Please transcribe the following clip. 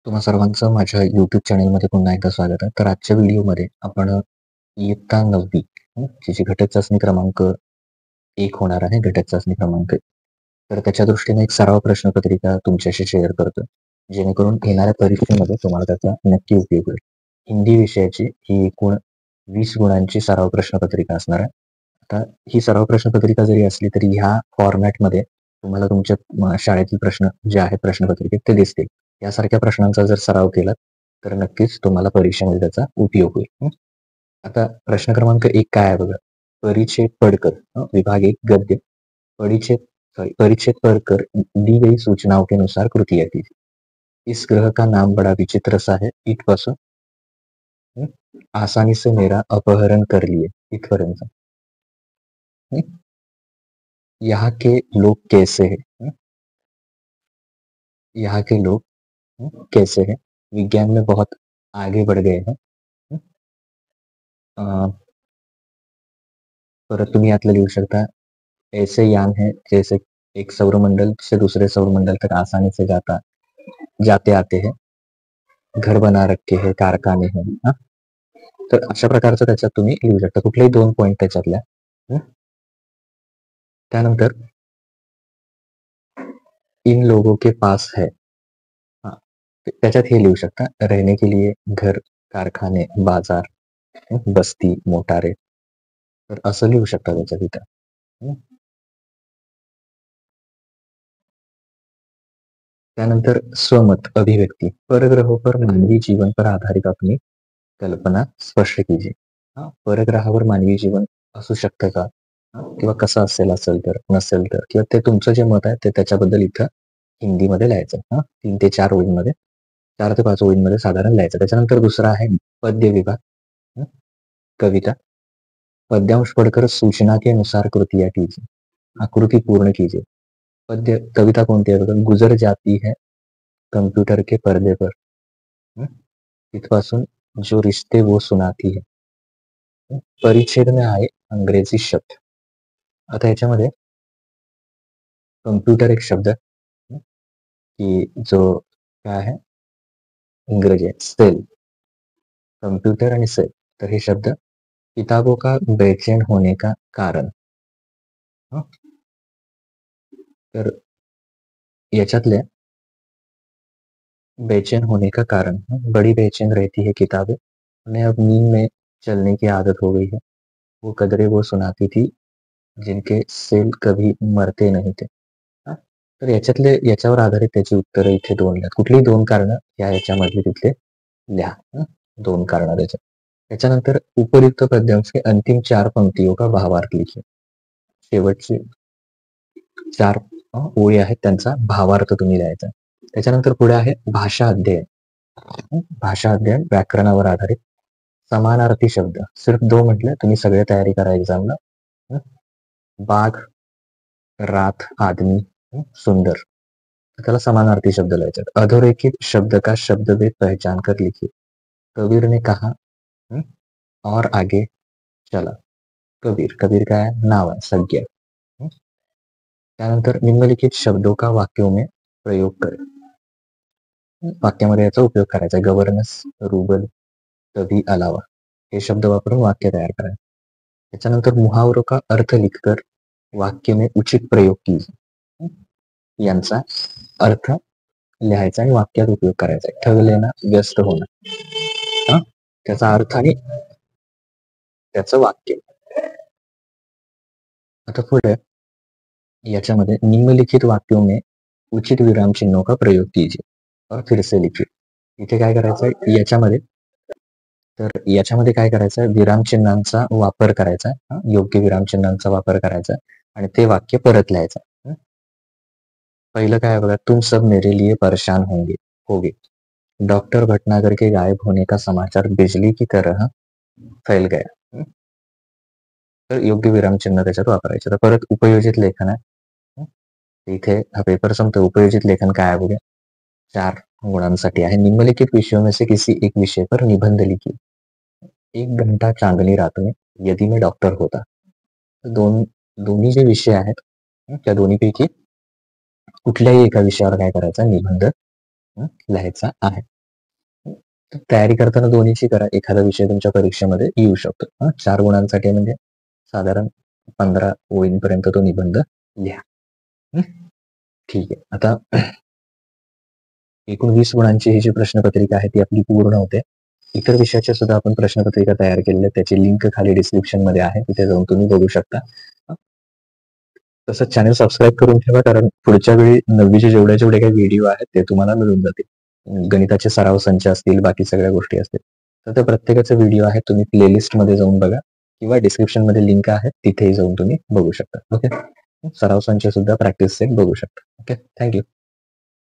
तुम्हा सर्वांचं माझ्या YouTube चॅनलमध्ये पुन्हा एकदा स्वागत आहे. तर आजच्या व्हिडिओमध्ये आपण इयत्ता 9वी जी घटक चाचणी क्रमांक 1 होणार आहे, घटक चाचणी क्रमांक 1. तर त्याच्या दृष्टीने एक सराव प्रश्नपत्रिका तुमच्याशी शेअर करतो, जेणेकरून येणाऱ्या परीक्षेमध्ये तुम्हाला त्याचा नक्की उपयोग होईल. हिंदी विषयाची ही एकूण 20 गुणांची सराव प्रश्नपत्रिका असणार आहे. आता ही सराव प्रश्नपत्रिका जरी असली तरी ह्या फॉर्मॅटमध्ये तुम्हाला तुमच्या शाळेतील प्रश्न जे आहेत प्रश्नपत्रिकेत ते दिसतील. यासारख्या प्रश्नांचा जर सराव केला तर नक्कीच तुम्हाला परीक्षेमध्ये त्याचा उपयोग होईल. आता प्रश्न क्रमांक 1 काय आहे बघा. परिच्छेद पढ़कर विभाग 1 गद्य परिच्छेद पढ़कर दी गई सूचनाओं के अनुसार कृतियां कीजिए. इस ग्रह का नाम बड़ा विचित्र सा है. इथपासून आसानी से मेरा अपहरण कर लिए इथपर्यंत. यहाँ के लोग कैसे हैं? यहाँ के लोग कैसे हैं? विज्ञान में बहुत आगे बढ़ गए हैं. परत तुम्ही यातलं लिहू शकता. ऐसे यान है जैसे एक सौरमंडल से दूसरे सौरमंडल तक आसानी से जाते आते हैं. घर बना रखे है, कारखाने हैं. तर अशा प्रकारचं त्याच्यात तुम्ही लिहू शकता. कुठलेही 2 पॉइंट त्याच्यातल्या. त्यानंतर इन लोगों के पास है. त्याच्यात हे लिहू शकता. रहने के लिए घर, कारखाने, बाजार, बस्ती, मोटारे. तर असं लिहू शकता त्याच्यात इथं. त्यानंतर स्वमत अभिव्यक्ति. परग्रहों पर मानवी जीवन पर आधारित अपनी कल्पना स्पष्ट कीजिए. परग्रहावर मानवी जीवन असू शकतं का? किंवा कसं असेल तर, नसेल तर, किंवा ते तुमचं जे मत आहे ते त्याच्याबद्दल इथं हिंदीमध्ये लिहायचं. 3 ते 4 ओळींमध्ये, 4 ते 5 ओळींमध्ये साधारण लिहायचं. त्याच्यानंतर दुसरा आहे पद्य विभाग. कविता. पद्यांश पढ़कर सूचना के अनुसार कृतियां कीजिए. आकृति पूर्ण कीजिए. पद्य कविता कोणती आहे? गुजर जाती है कंप्यूटर के पर्दे पर. इथपासून जो रिश्ते वो सुनाती है. परिच्छेद में आए अंग्रेजी शब्द. आता याच्यामध्ये कंप्यूटर एक शब्द की जो काय आहे इंग्रजी आहे सेल. कंप्यूटर आणि सेल. तर हे शब्द किताबों का बेचैन होने का कारण. तर याच्यातले बेचैन होने का कारण. बड़ी बेचैन रहती है किताबें. उन्हें अब नींद में चलने की आदत हो गई है. वो कदरें वो सुनाती थी जिनके सेल कभी मरते नहीं थे. तर याच्यावर आधारित त्याची उत्तरं इथे 2 लिहा. कुठलीही 2 कारणं याच्यामधली तिथले लिहा. 2 कारणं त्याच्यात. त्याच्यानंतर उपयुक्त पद्यांश के अंतिम 4 पंक्तियों का भावार्थ लिखिए. शेवटचे 4 ओळी आहेत त्यांचा भावार्थ तुम्ही लिहायचा. त्याच्यानंतर पुढे आहे भाषा अध्ययन. भाषा अध्ययन व्याकरणावर आधारित. समानार्थी शब्द सिर्फ 2 म्हटलं. तुम्ही सगळे तयारी करा एक्झामला. बाघ, रात, आदमी, सुंदर. त्याला समानार्थी शब्द लिहायचे. अधोरेखित शब्द का शब्दभेद पहचान कर लिखिए. कबीर ने कहा और आगे चला. कबीर काय नाव आहे, संज्ञा. त्यानंतर निम्नलिखित शब्दों का वाक्यों में प्रयोग करें. वाक्यामध्ये याचा उपयोग करायचा. गव्हर्नन्स, रूबल, तभी, अलावा हे शब्द वापरून वाक्य तयार करायचं. त्याच्यानंतर मुहावरों का अर्थ लिखकर वाक्य में उचित प्रयोग कीजिए. यांचा अर्थ लिहायचा आणि वाक्यात उपयोग करायचा. ठग लेना, व्यस्त होणं. त्याचा अर्थ आणि त्याचं वाक्य. आता पुढे याच्यामध्ये निम्नलिखित वाक्यों में उचित विराम चिन्हों का प्रयोग कीजिए और फिर से लिखिए. इथे काय करायचं याच्यामध्ये काय करायचं विराम चिन्हांचा वापर करायचा. योग्य विराम चिन्हांचा वापर करायचा आणि ते वाक्य परत लिहायचं. पहिलं काय बघा. तुम सब मेरे लिए परेशान होगे. डॉक्टर भटनागर के गायब होने का समाचार बिजली की तरह फैल गया. तर योग्य विरामचिन्ह त्याच्यात वापरायचे. तर परत उपयोजित लेखन आहे. इथे हा पेपर संपतो. उपयोजित लेखन काय आहे बघा. 4 गुणांसाठी आहे. निम्नलिखित विषयों में से किसी एक विषय पर निबंध लिखिए. 1 घंटा चांदनी रात में यदि मैं डॉक्टर होता. दोन्ही जे विषय आहेत त्या दोन्हीपैकी कुठल्याही एका विषयावर काय करायचा निबंध लिहायचा आहे. तर तयारी करताना दोन्हीची करा. एखादा विषय तुमच्या परीक्षेमध्ये येऊ शकतो. 4 गुणांसाठी म्हणजे साधारण 15 ओळींपर्यंत तो निबंध लिहा. ठीक आहे. आता एकूण 20 गुणांची ही जी प्रश्नपत्रिका आहे ती आपली पूर्ण होते. इतर विषयाच्या सुद्धा आपण प्रश्नपत्रिका तयार केलेल्या आहेत. त्याची लिंक खाली डिस्क्रिप्शन मध्ये आहे. तिथे जाऊन तुम्ही बघू शकता. तसंच चॅनल सबस्क्राईब करून ठेवा, कारण पुढच्या वेळी 9वीचे जेवढे काही व्हिडिओ आहेत ते तुम्हाला मिळून जातील. गणिताचे सराव संच असतील, बाकी सगळ्या गोष्टी असतील. तर त्या प्रत्येकाचे व्हिडिओ आहेत, तुम्ही प्लेलिस्ट मध्ये जाऊन बघा किंवा डिस्क्रिप्शन मध्ये लिंक आहे, तिथेही जाऊन तुम्ही बघू शकता. ओके. सराव संच सुद्धा प्रॅक्टिस सेट बघू शकता. ओके. थँक्यू.